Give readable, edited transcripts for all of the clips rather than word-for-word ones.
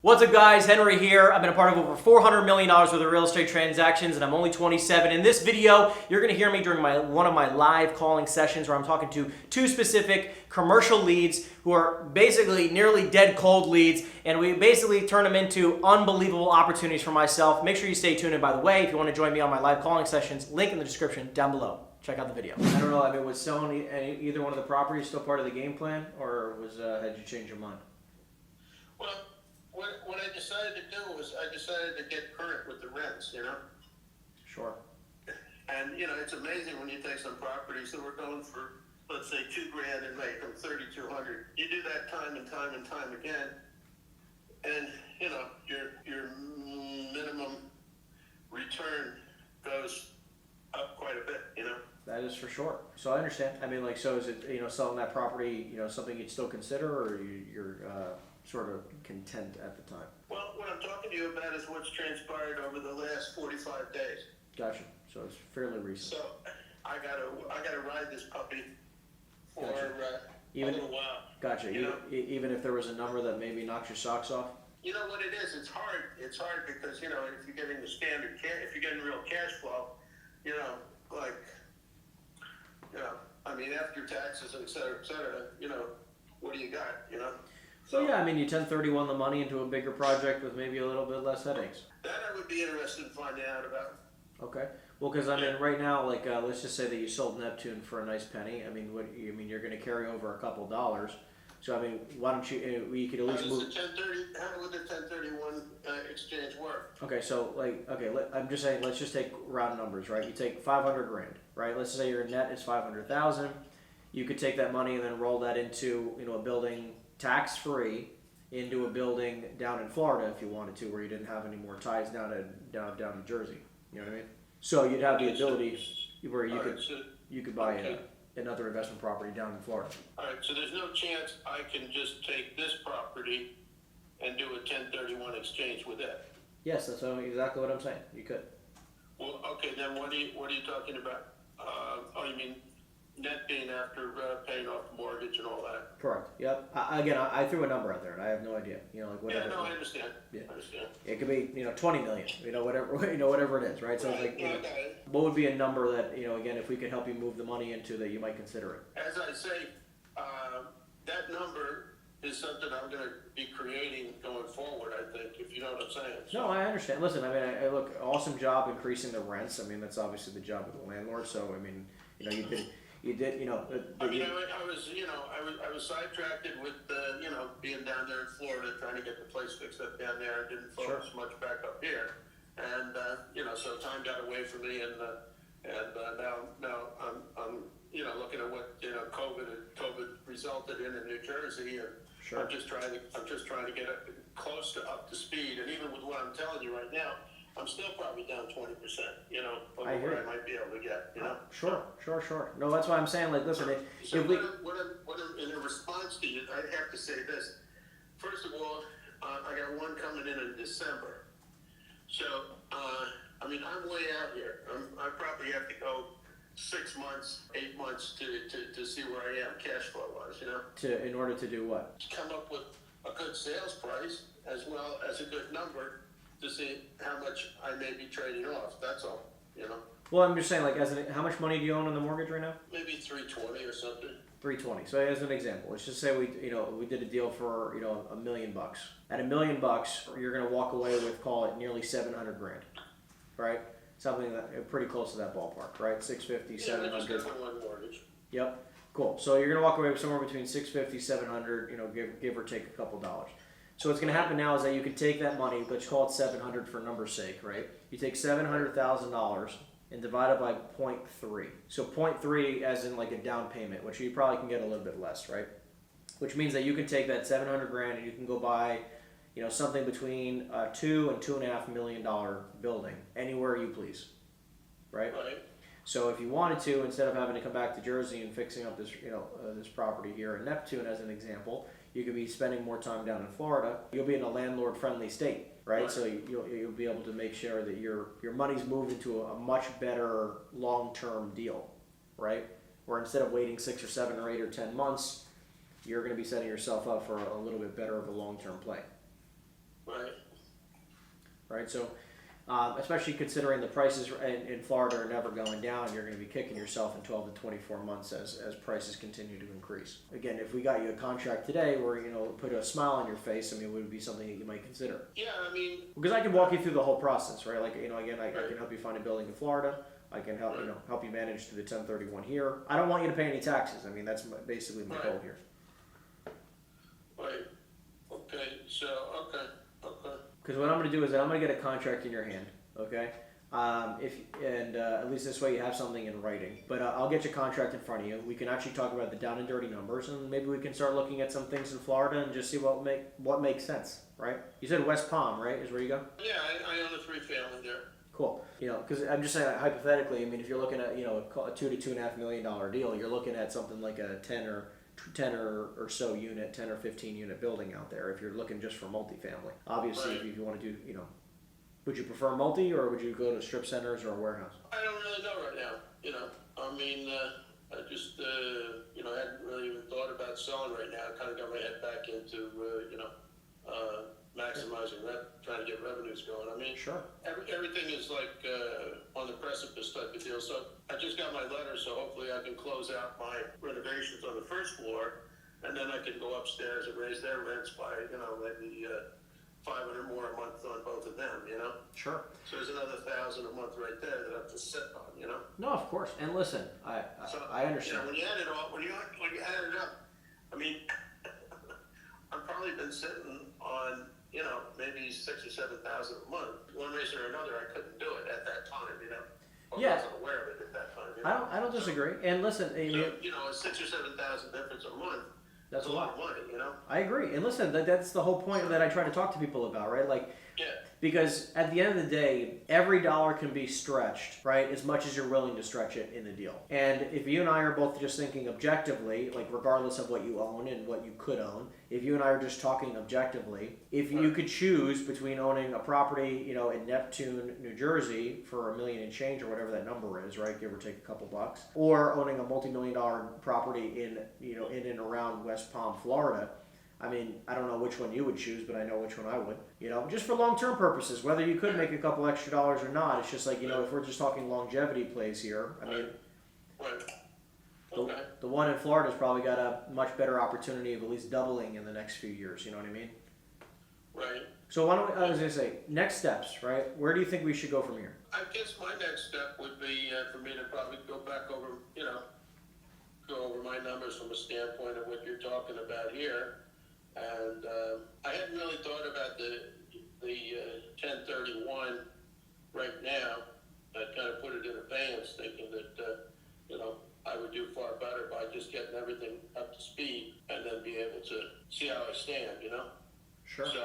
What's up guys, Henry here. I've been a part of over $400 million worth of real estate transactions and I'm only 27. In this video, you're going to hear me during one of my live calling sessions where I'm talking to two specific commercial leads who are basically nearly dead cold leads, and we basically turn them into unbelievable opportunities for myself. Make sure you stay tuned, and by the way, if you want to join me on my live calling sessions, link in the description down below. Check out the video. I don't know, I mean, was selling either one of the properties still part of the game plan, or had you changed your mind? Well, what I decided to do was I decided to get current with the rents, you know? Sure. And, you know, it's amazing when you take some properties that were going for, let's say, $2,000 and make them $3,200. You do that time and time and time again, and, you know, your minimum return goes up quite a bit, you know? That is for sure. So I understand. I mean, like, so is it, you know, selling that property, you know, something you'd still consider, or you're sort of content at the time? Well, what I'm talking to you about is what's transpired over the last 45 days. Gotcha. So it's fairly recent. So I gotta ride this puppy for Gotcha. a little while. Gotcha. You know? Even if there was a number that maybe knocks your socks off? You know what it is? It's hard. It's hard because, you know, if you're getting the standard cash, if you're getting real cash flow, you know, like, you know, I mean, after taxes, et cetera, you know, what do you got, you know? So yeah, I mean, you 1031 the money into a bigger project with maybe a little bit less headaches. That I would be interested in finding out about. Okay. Well, because I mean, right now, like, let's just say that you sold Neptune for a nice penny. I mean, you're going to carry over a couple dollars. So I mean, why don't you could at least move. How would the 1031 exchange work? Okay, so like, I'm just saying, let's just take round numbers, right? You take 500 grand, right? Let's say your net is 500,000. You could take that money and then roll that into, you know, a building tax-free, into a building down in Florida if you wanted to, where you didn't have any more ties down to Jersey. You know what I mean? So you'd have the ability where you could buy another investment property down in Florida. All right, so there's no chance I can just take this property and do a 1031 exchange with it? Yes, that's exactly what I'm saying. You could. Well, okay, then what are you talking about? Oh, you mean net being after paying off the mortgage and all that? Correct. Yep. I threw a number out there, and I have no idea. You know, like whatever. Yeah, no, I understand. Yeah. I understand. It could be, you know, 20 million. You know, whatever it is, right? So it's like, you know, what would be a number that, you know, again, if we could help you move the money into, that you might consider it? As I say, that number is something I'm going to be creating going forward, I think, if you know what I'm saying. So, no, I understand. Listen, I mean, I look, awesome job increasing the rents. I mean, that's obviously the job of the landlord. So, I mean, you know, you did, you know. I mean, I was sidetracked with, you know, being down there in Florida, trying to get the place fixed up down there. I didn't focus much back up here, and you know, so time got away from me, and now I'm you know, looking at what, you know, COVID resulted in New Jersey, and I'm just trying to get close to up to speed, and even with what I'm telling you right now, I'm still probably down 20%, you know, over where I might be able to get, you know. Sure. No, that's why I'm saying, like, listen, so in a response to you, I have to say this. First of all, I got one coming in December. So, I mean, I'm way out here. I probably have to go 6 months, 8 months to see where I am cash flow wise, you know. In order to do what? To come up with a good sales price as well as a good number to see how much I may be trading off. That's all, you know. Well, I'm just saying, like, how much money do you own on the mortgage right now? Maybe 320 or something. 320. So as an example, let's just say we did a deal for, you know, $1 million. At $1 million, you're going to walk away with, call it, nearly 700 grand, right? Something that pretty close to that ballpark, right? 650, 700. Just get one mortgage. Yep. Cool. So you're going to walk away with somewhere between 650, 700, you know, give or take a couple dollars. So what's going to happen now is that you can take that money, let's call it 700 for number's sake, right? You take $700,000 and divide it by 0.3. So 0.3 as in like a down payment, which you probably can get a little bit less, right? Which means that you can take that 700 grand and you can go buy, you know, something between $2 and $2.5 million building anywhere you please, right? So if you wanted to, instead of having to come back to Jersey and fixing up this, you know, this property here in Neptune as an example, you could be spending more time down in Florida. You'll be in a landlord-friendly state, right? So you'll be able to make sure that your money's moved into a much better long-term deal, right? Where instead of waiting 6 or 7 or 8 or 10 months, you're going to be setting yourself up for a little bit better of a long-term play. Right. right? So, especially considering the prices in Florida are never going down, you're going to be kicking yourself in 12 to 24 months as prices continue to increase. Again, if we got you a contract today where, you know, put a smile on your face, I mean, it would be something that you might consider. Yeah, I mean, Because I can walk you through the whole process, right? Like, you know, again, I can help you find a building in Florida. I can help, you know, help you manage through the 1031 here. I don't want you to pay any taxes. I mean, that's basically my goal here. right, okay, so, okay. Because what I'm going to do is that I'm going to get a contract in your hand, okay? At least this way you have something in writing. But I'll get your contract in front of you. We can actually talk about the down and dirty numbers, and maybe we can start looking at some things in Florida and just see what makes sense, right? You said West Palm, right? Is where you go? Yeah, I own a 3-family there. Cool. You know, because I'm just saying hypothetically. I mean, if you're looking at, you know, a $2 to $2.5 million deal, you're looking at something like a 10 or so unit, 10 or 15 unit building out there. If you're looking just for multifamily, obviously, Right. if you want to do, you know, would you prefer multi or would you go to strip centers or a warehouse? I don't really know right now, you know, I mean, I just, you know, I hadn't really even thought about selling right now. I kind of got my head back into, you know, maximizing trying to get revenues going. I mean, Sure. everything is like on the precipice type of deal. So I just got my letter, so hopefully I can close out my renovations on the first floor, and then I can go upstairs and raise their rents by, you know, maybe $500 more a month on both of them, you know? Sure. So there's another $1,000 a month right there that I have to sit on, you know? No, of course. And listen, I understand. You know, when you add it all, when you add it up, I mean, I've probably been sitting on, you know, maybe $6,000 or $7,000 a month. One reason or another, I couldn't do it at that time, you know? Or Yeah. I wasn't aware of it at that time. You know? I don't disagree. And listen, So, you know, a $6,000 or $7,000 difference a month. that's a lot. Of money, you know? I agree. And listen, that's the whole point that I try to talk to people about, right? Like, Yeah. because at the end of the day, every dollar can be stretched, right? As much as you're willing to stretch it in the deal. And if you and I are both just thinking objectively, like regardless of what you own and what you could own, if you and I are just talking objectively, if you could choose between owning a property, you know, in Neptune, New Jersey for $1 million and change or whatever that number is, right? Give or take a couple bucks, or owning a multi-million-dollar property in, you know, in and around West Palm, Florida. I mean, I don't know which one you would choose, but I know which one I would. You know, just for long-term purposes, whether you could make a couple extra dollars or not. It's just like, you know, if we're just talking longevity plays here, I mean, Right. Okay. the one in Florida's probably got a much better opportunity of at least doubling in the next few years. You know what I mean? Right. So why don't I was gonna say next steps, right? Where do you think we should go from here? I guess my next step would be for me to probably go back over, you know, go over my numbers from a standpoint of what you're talking about here. And I hadn't really thought about the 1031 right now. I kind of put it in abeyance, thinking that you know, I would do far better by just getting everything up to speed and then be able to see how I stand, you know. Sure. So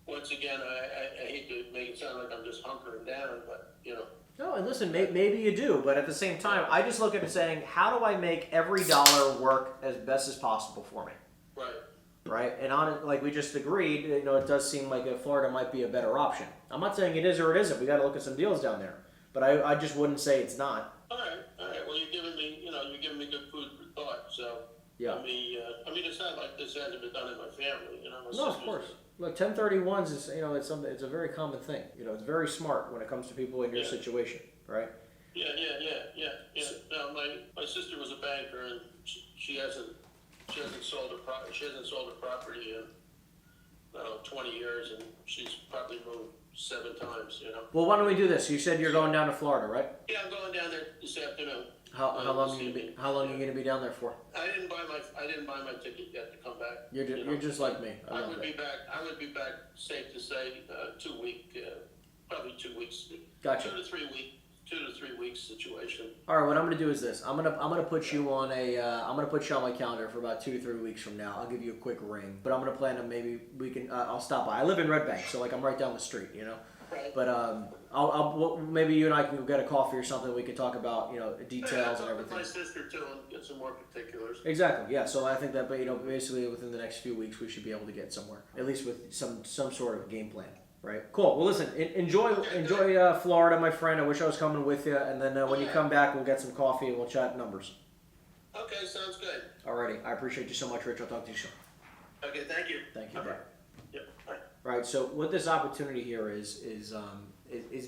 once again, I hate to make it sound like I'm just hunkering down, but you know. No, and listen, maybe you do, but at the same time, I just look at it saying, how do I make every dollar work as best as possible for me? Right. Right, and on it, like we just agreed, you know, it does seem like Florida might be a better option. I'm not saying it is or it isn't. We got to look at some deals down there, but I just wouldn't say it's not. All right. Well, you're giving me good food for thought. So Yeah. I mean, it's not like this hasn't been done in my family, you know. My No, of sisters- course. Look, 1031s is, you know, it's something. It's a very common thing. You know, it's very smart when it comes to people in your Yeah. situation, right? Yeah. No, my sister was a banker, and she hasn't sold a property in 20 years, and she's probably moved 7 times, you know. Well, why don't we do this? You said you're going down to Florida, right? Yeah, I'm going down there this afternoon. How long are you gonna be? How long are you gonna be down there for? I didn't buy my ticket yet to come back. You're just like me. I I love would that. be back. Safe to say, 2 week, probably 2 weeks. Gotcha. 2 to 3 weeks situation. All right, what I'm gonna do is this. I'm gonna put you on I'm gonna put you on my calendar for about 2 to 3 weeks from now. I'll give you a quick ring, but I'm gonna plan on maybe we can. I'll stop by. I live in Red Bank, so like I'm right down the street, you know. Right. But maybe you and I can go get a coffee or something. We can talk about, you know, details and Talk with everything. my sister too and get some more particulars. Exactly. Yeah. So I think that, you know, basically within the next few weeks we should be able to get somewhere, at least with some sort of game plan. Right. Cool. Well, listen. Enjoy Florida, my friend. I wish I was coming with you. And then when you come back, we'll get some coffee and we'll chat numbers. Okay, sounds good. Alrighty. I appreciate you so much, Rich. I'll talk to you soon. Okay, thank you. Thank you. Okay. Bye. Yep. Bye. right? So what this opportunity here is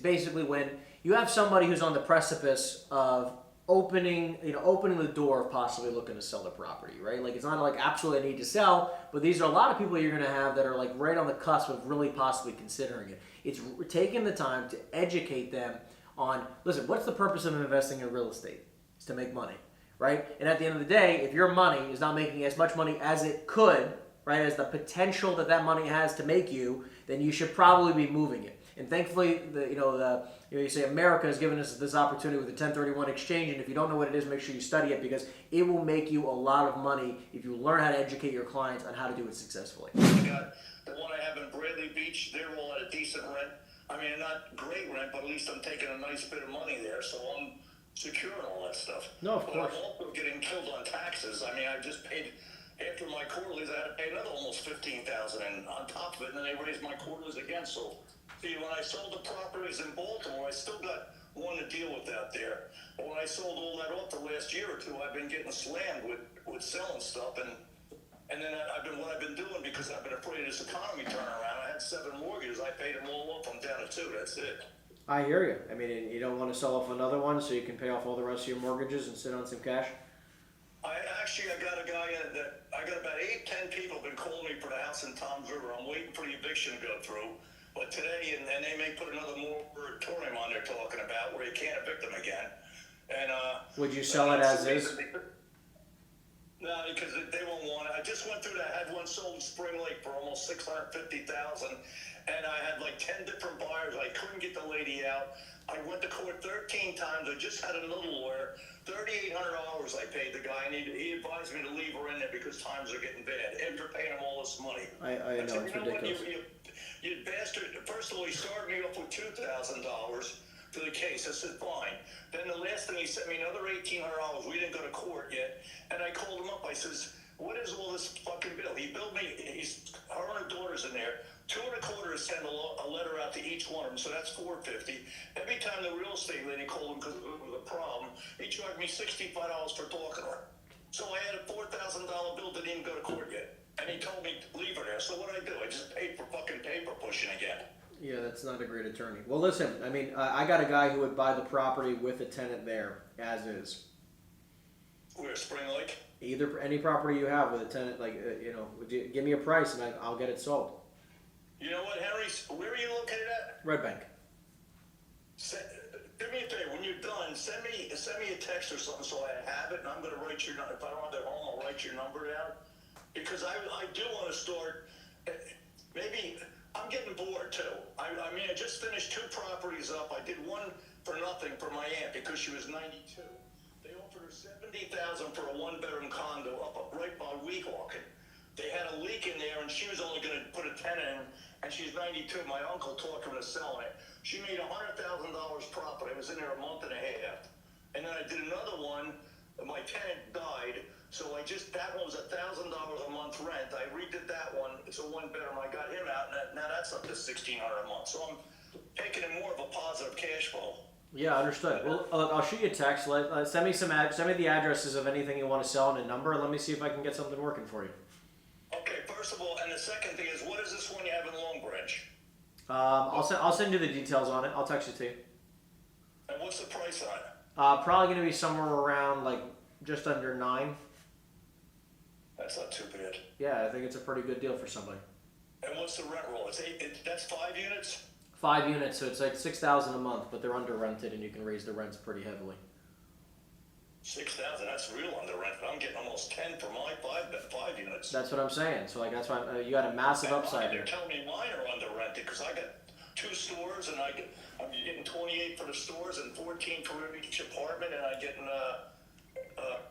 basically when you have somebody who's on the precipice of opening the door of possibly looking to sell their property, right? Like, it's not like absolutely need to sell, but these are a lot of people you're going to have that are like right on the cusp of really possibly considering it. It's taking the time to educate them on, listen, what's the purpose of investing in real estate? It's to make money, right? And at the end of the day, if your money is not making as much money as it could, right, as the potential that money has to make you, then you should probably be moving it. And thankfully, you say America has given us this opportunity with the 1031 exchange, and if you don't know what it is, make sure you study it, because it will make you a lot of money if you learn how to educate your clients on how to do it successfully. I got the one I have in Bradley Beach, they're all at a decent rent. I mean, not great rent, but at least I'm taking a nice bit of money there, so I'm secure and all that stuff. No, of but course. I'm also getting killed on taxes. I mean, I just paid, after my quarterlies, I had to pay another almost $15,000 and on top of it, and then they raised my quarterlies again. So, see, when I sold the properties in Baltimore, I still got one to deal with out there. But when I sold all that off the last year or two, I've been getting slammed with selling stuff, and then what I've been doing, because I've been afraid of this economy turning around. I had 7 mortgages, I paid them all off. I'm down to 2. That's it. I hear you. I mean, you don't want to sell off another one so you can pay off all the rest of your mortgages and sit on some cash? I got a guy I got about 8-10 people been calling me for the house in Tom's River. I'm waiting for the eviction to go through. But today, and they may put another moratorium on there talking about where you can't evict them again. And would you sell it as is? No, because they won't want it. I just went through that. I had one sold in Spring Lake for almost $650,000, and I had like 10 different buyers. I couldn't get the lady out. I went to court 13 times. I just had another lawyer. $3,800 I paid the guy, and he advised me to leave her in there because times are getting bad. After paying him all this money, I know, it's ridiculous. You bastard! First of all, he started me off with $2,000 for the case. I said fine. Then the last thing, he sent me another $1,800. We didn't go to court yet, and I called him up. I says, "What is all this fucking bill?" He billed me. Her and her daughter's in there. 2 1/4 is send a letter out to each one of them, so that's $450. Every time the real estate lady called him because it was a problem, he charged me $65 for talking to her. So I had a $4,000 bill that didn't go to court yet, and he told me to leave her there. So what did I do? I just paid for fucking paper pushing again. Yeah, that's not a great attorney. Well, listen, I mean, I got a guy who would buy the property with a tenant there, as is. Where, Spring Lake? Any property you have with a tenant, like, give me a price and I'll get it sold. You know what, Henry? Where are you located at? Red Bank. Do me a favor. When you're done, send me a text or something so I have it, and I'm going to write your number. If I don't have it at home, I'll write your number down. Because I do want to start. Maybe I'm getting bored too. I mean, I just finished 2 properties up. I did one for nothing for my aunt because she was 92. They offered her $70,000 for a 1-bedroom condo up right by Weehawken. They had a leak in there, and she was only going to put a tenant in, and she's 92. My uncle talked her into selling it. She made $100,000 profit. I was in there a month and a half. And then I did another one. My tenant died, so that one was $1,000 a month rent. I redid that one. It's a 1-bedroom. I got him out, and now that's up to $1,600 a month. So I'm taking in more of a positive cash flow. Yeah, understood. Well, I'll shoot you a text. Send me send me the addresses of anything you want to sell and a number. Let me see if I can get something working for you. Okay, first of all, and the second thing is, what is this one you have in Long Branch? I'll send you the details on it. I'll text it to you. And what's the price on it? Probably going to be somewhere around like just under 9. That's not too bad. Yeah, I think it's a pretty good deal for somebody. And what's the rent roll? That's 5 units? 5 units, so it's like $6,000 a month, but they're under rented, and you can raise the rents pretty heavily. 6,000. That's real under rent. I'm getting almost 10 for my 5 units. That's what I'm saying. So like that's why you got a massive upside They're here. telling me mine are under rented because I got 2 stores, and I'm getting 28 for the stores and 14 for each apartment, and I'm getting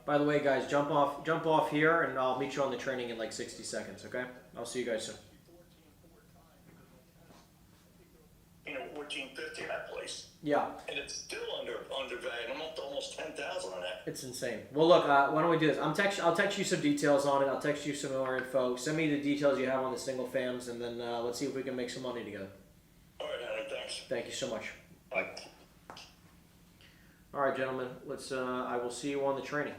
By the way, guys, jump off here, and I'll meet you on the training in like 60 seconds. Okay? I'll see you guys soon. 1450 that place. Yeah. And it's still undervalued. I'm up to almost 10,000 on that. It's insane. Well, look, why don't we do this? I'll text you some details on it. I'll text you some more info. Send me the details you have on the single fams, and then let's see if we can make some money together. All right, Henry. Thanks. Thank you so much. Bye. All right, gentlemen. I will see you on the training.